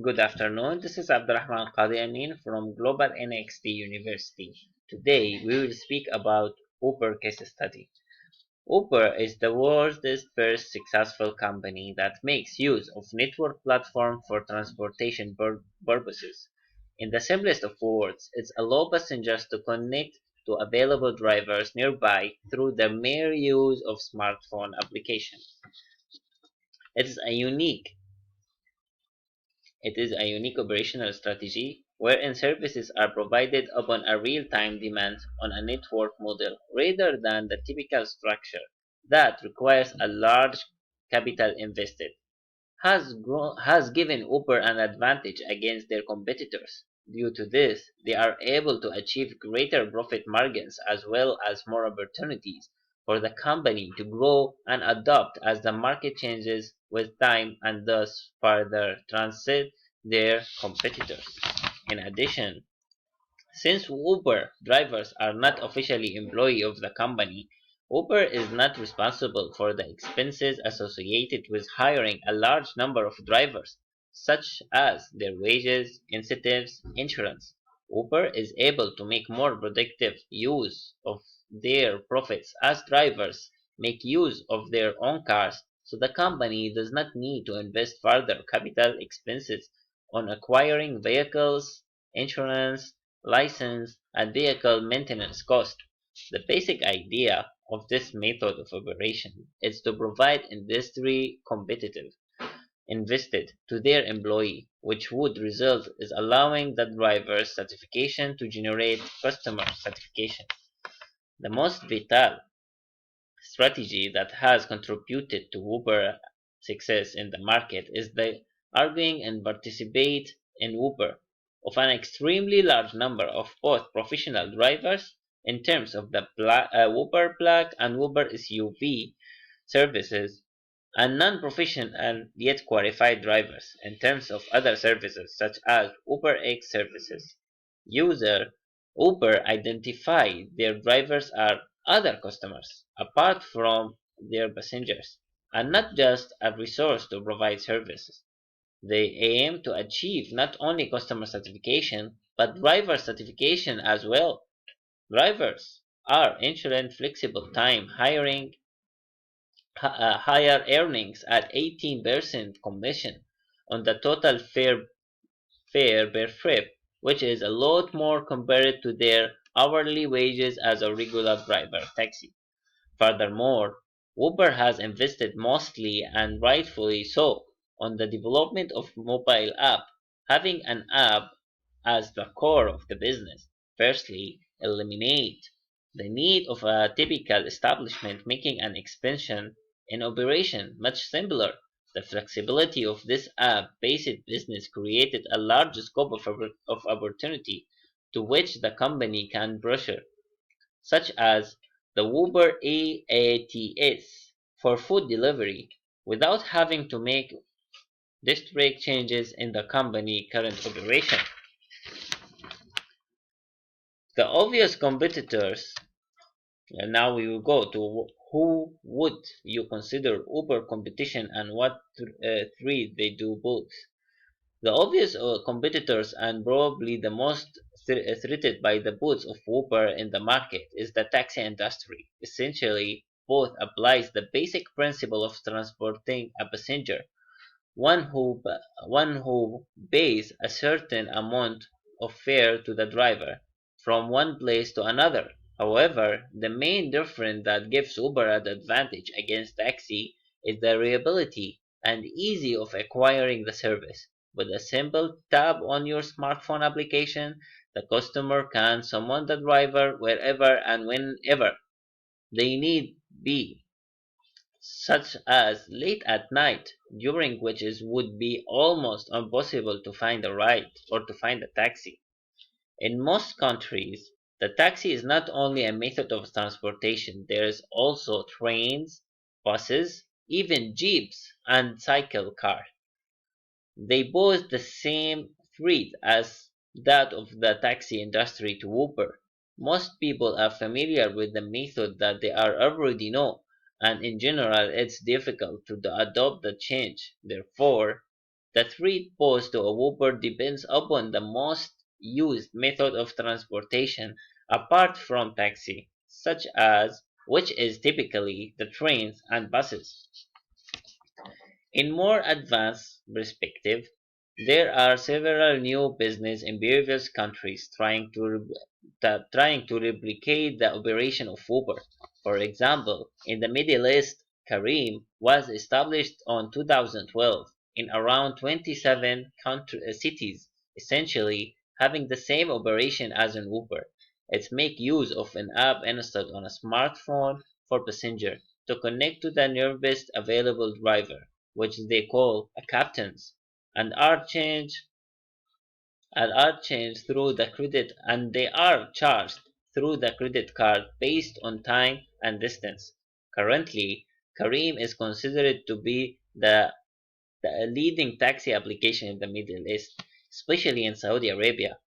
Good afternoon. This is Abdurrahman Qadi Amin from GlobalNXT University. Today we will speak about Uber case study. Uber is the world's first successful company that makes use of network platform for transportation purposes. In the simplest of words, it allows passengers to connect to available drivers nearby through the mere use of smartphone application. It is a unique It is a unique operational strategy wherein services are provided upon a real-time demand on a network model rather than the typical structure that requires a large capital invested has given Uber an advantage against their competitors. Due to this, they are able to achieve greater profit margins as well as more opportunities for the company to grow and adapt as the market changes with time and thus further transcend their competitors. In addition, since Uber drivers are not officially employee of the company, Uber is not responsible for the expenses associated with hiring a large number of drivers, such as their wages, incentives, insurance. Uber is able to make more productive use of their profits as drivers make use of their own cars, so the company does not need to invest further capital expenses on acquiring vehicles, insurance, license, and vehicle maintenance cost. The basic idea of this method of operation is to provide industry competitive invested to their employee, which would result is allowing the driver's certification to generate customer certification. The most vital strategy that has contributed to Uber success in the market is the arguing and participate in Uber of an extremely large number of both professional drivers in terms of the Uber Black and Uber SUV services and non-professional yet qualified drivers in terms of other services such as UberX services. User Uber identify their drivers are other customers apart from their passengers and not just a resource to provide services. They aim to achieve not only customer certification but driver certification as well. Drivers are insurance flexible time hiring higher earnings at 18% commission on the total fare per trip, which is a lot more compared to their hourly wages as a regular driver taxi. Furthermore, Uber has invested mostly and rightfully so on the development of mobile app, having an app as the core of the business. Firstly, eliminate the need of a typical establishment making an expansion in operation much simpler. The flexibility of this app-based business created a large scope of opportunity to which the company can brochure such as the Uber EATS for food delivery without having to make disparate changes in the company current operation. The obvious competitors, and now we will go to who would you consider Uber competition and what three they do both. The obvious competitors and probably the most threatened by the boots of Uber in the market is the taxi industry. Essentially, both applies the basic principle of transporting a passenger, one who one who pays a certain amount of fare to the driver from one place to another. However, the main difference that gives Uber an advantage against taxi is the reliability and ease of acquiring the service. With a simple tap on your smartphone application, the customer can summon the driver wherever and whenever they need be, such as late at night, during which it would be almost impossible to find a ride or to find a taxi. In most countries, the taxi is not only a method of transportation, there is also trains, buses, even jeeps and cycle cars. They boast the same threat as that of the taxi industry to Uber. Most people are familiar with the method that they are already know, and in general it's difficult to adopt the change. Therefore, The threat posed to a Uber depends upon the most used method of transportation apart from taxi, such as which is typically the trains and buses. In more advanced perspective, there are several new business in various countries trying to replicate the operation of Uber. For example, in the Middle East, Careem was established in 2012 in around 27 cities, essentially having the same operation as an Uber. It makes use of an app installed on a smartphone for passenger to connect to the nearest available driver, which they call a captains, and are changed through the credit and they are charged through the credit card based on time and distance. Currently, Careem is considered to be the leading taxi application in the Middle East, especially in Saudi Arabia.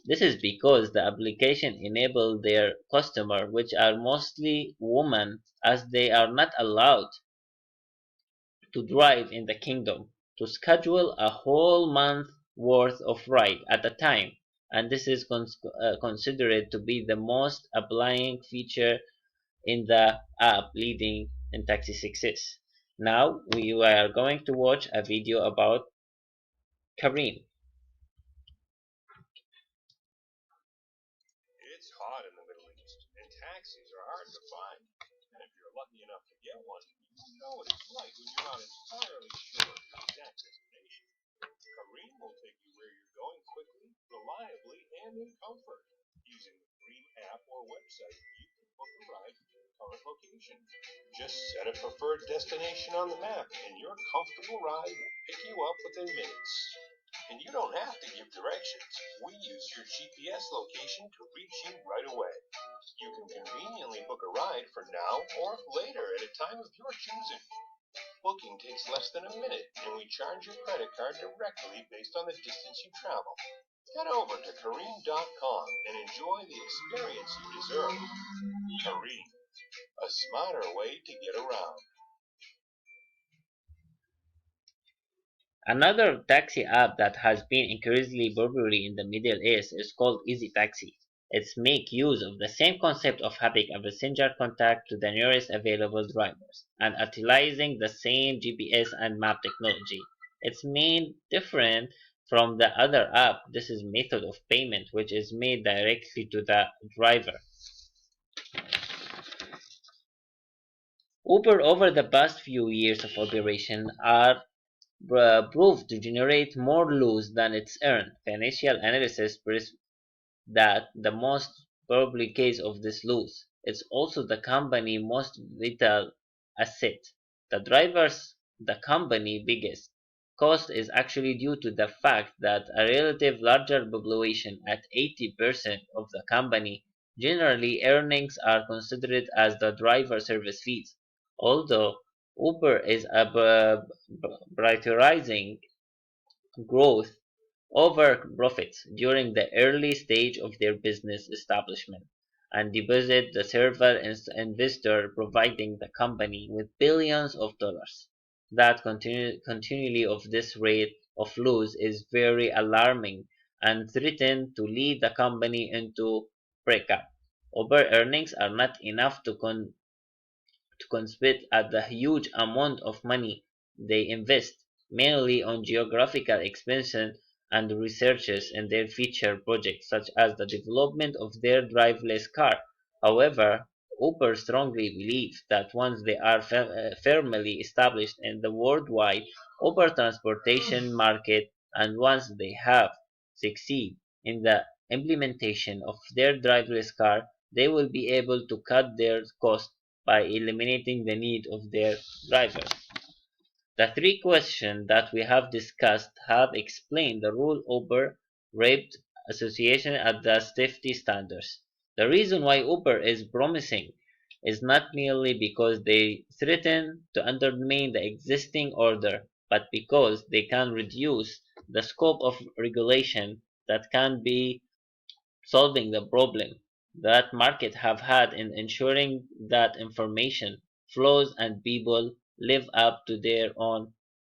This is because the application enables their customers, which are mostly women, as they are not allowed to drive in the kingdom, to schedule a whole month worth of ride at a time, and this is considered to be the most applying feature in the app leading in taxi success. Now we are going to watch a video about Kareem. It's hot in the Middle East, and taxis are hard to find. And if you're lucky enough to get one, you know what it's like when you're not entirely sure of your exact destination. Kareem will take you where you're going quickly, reliably, and in comfort. Using the Kareem app or website, you can book a ride to your current location. Just set a preferred destination on the map, and your comfortable ride will pick you up within minutes. And you don't have to give directions. We use your GPS location to reach you right away. You can conveniently book a ride for now or later at a time of your choosing. Booking takes less than a minute, and we charge your credit card directly based on the distance you travel. Head over to Kareem.com and enjoy the experience you deserve. Kareem, a smarter way to get around. Another taxi app that has been increasingly popular in the Middle East is called Easy Taxi. It's make use of the same concept of having a passenger contact to the nearest available drivers and utilizing the same GPS and map technology. Its main different from the other app. This is method of payment which is made directly to the driver. Uber over the past few years of operation are proved to generate more loss than its earned. Financial analysis that the most probably case of this loss is also the company most vital asset. The drivers, the company biggest cost is actually due to the fact that a relative larger population at 80% of the company generally earnings are considered as the driver service fees. Although Uber is prioritizing growth over profits during the early stage of their business establishment and deposit the server investor providing the company with billions of dollars. That continually of this rate of loss is very alarming and threaten to lead the company into breakup. Uber earnings are not enough to compete at the huge amount of money they invest, mainly on geographical expansion and researches in their future projects, such as the development of their driverless car. However, Uber strongly believes that once they are firmly established in the worldwide Uber transportation market and once they have succeed in the implementation of their driverless car, they will be able to cut their costs by eliminating the need of their drivers. The three questions that we have discussed have explained the role Uber raped association at the safety standards. The reason why Uber is promising is not merely because they threaten to undermine the existing order, but because they can reduce the scope of regulation that can be solving the problem that market have had in ensuring that information flows and people live up to their own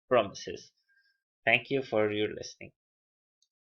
promises. Thank you for your listening.